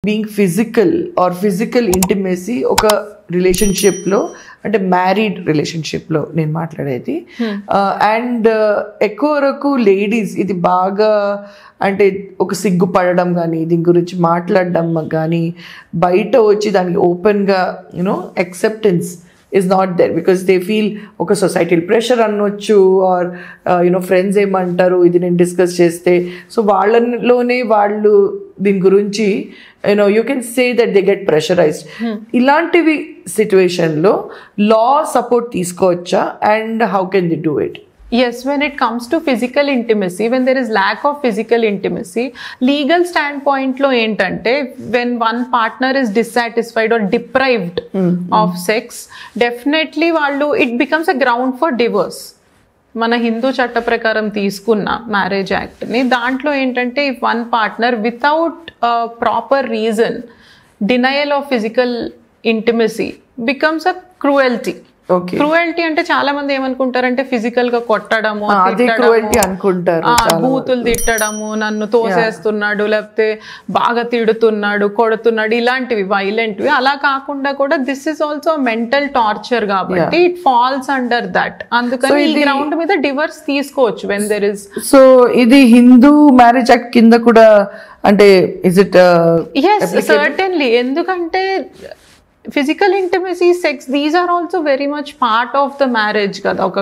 Being physical are physical intimacy ఒక రిలేషన్షిప్లో అంటే మ్యారీడ్ రిలేషన్షిప్లో నేను మాట్లాడేది. అండ్ ఎక్కువ వరకు లేడీస్ ఇది బాగా అంటే ఒక సిగ్గుపడడం కానీ దీని గురించి మాట్లాడడం కానీ బయట వచ్చి దానికి ఓపెన్గా acceptance is not there because they feel ఒక సొసైటల్ ప్రెషర్ అనొచ్చు ఆర్ ఫ్రెండ్స్ ఏమంటారు ఇది నేను డిస్కస్ చేస్తే. సో వాళ్ళలోనే వాళ్ళు దీని గురించి you can say that they get pressurised. ఇలాంటివి సిచ్యువేషన్లో లా సపోర్ట్ తీసుకోవచ్చా and how can they do it? Yes, when it comes to physical intimacy, when there is lack of physical intimacy, legal standpoint lo entante when one partner is dissatisfied or deprived of sex, definitely vallu it becomes a ground for divorce. మన హిందూ చట్ట ప్రకారం తీసుకున్న marriage యాక్ట్ని దాంట్లో ఏంటంటే if one partner without proper reason denial of physical intimacy becomes a cruelty. Cruelty అంటే చాలా మంది ఏమనుకుంటారంటే ఫిజికల్ గా కొట్టడము, బూతులు తిట్టడము, నన్ను తోసేస్తున్నాడు లేకపోతే బాగా తిడుతున్నాడు కొడుతున్నాడు ఇలాంటివి వైలెంట్వి. అలా కాకుండా కూడా this is also mental torture కాబట్టి ఇట్ ఫాల్స్ అండర్ దట్. అందుకని ఈ గ్రౌండ్ మీద డివర్స్ తీసుకోవచ్చు వెన్ దెర్ ఇస్. సో ఇది హిందూ మ్యారేజ్ యాక్ట్ కింద కూడా అంటే ఇస్ ఇట్? yes certainly, ఎందుకంటే physical intimacy, sex, these are also very much part of the marriage కదా.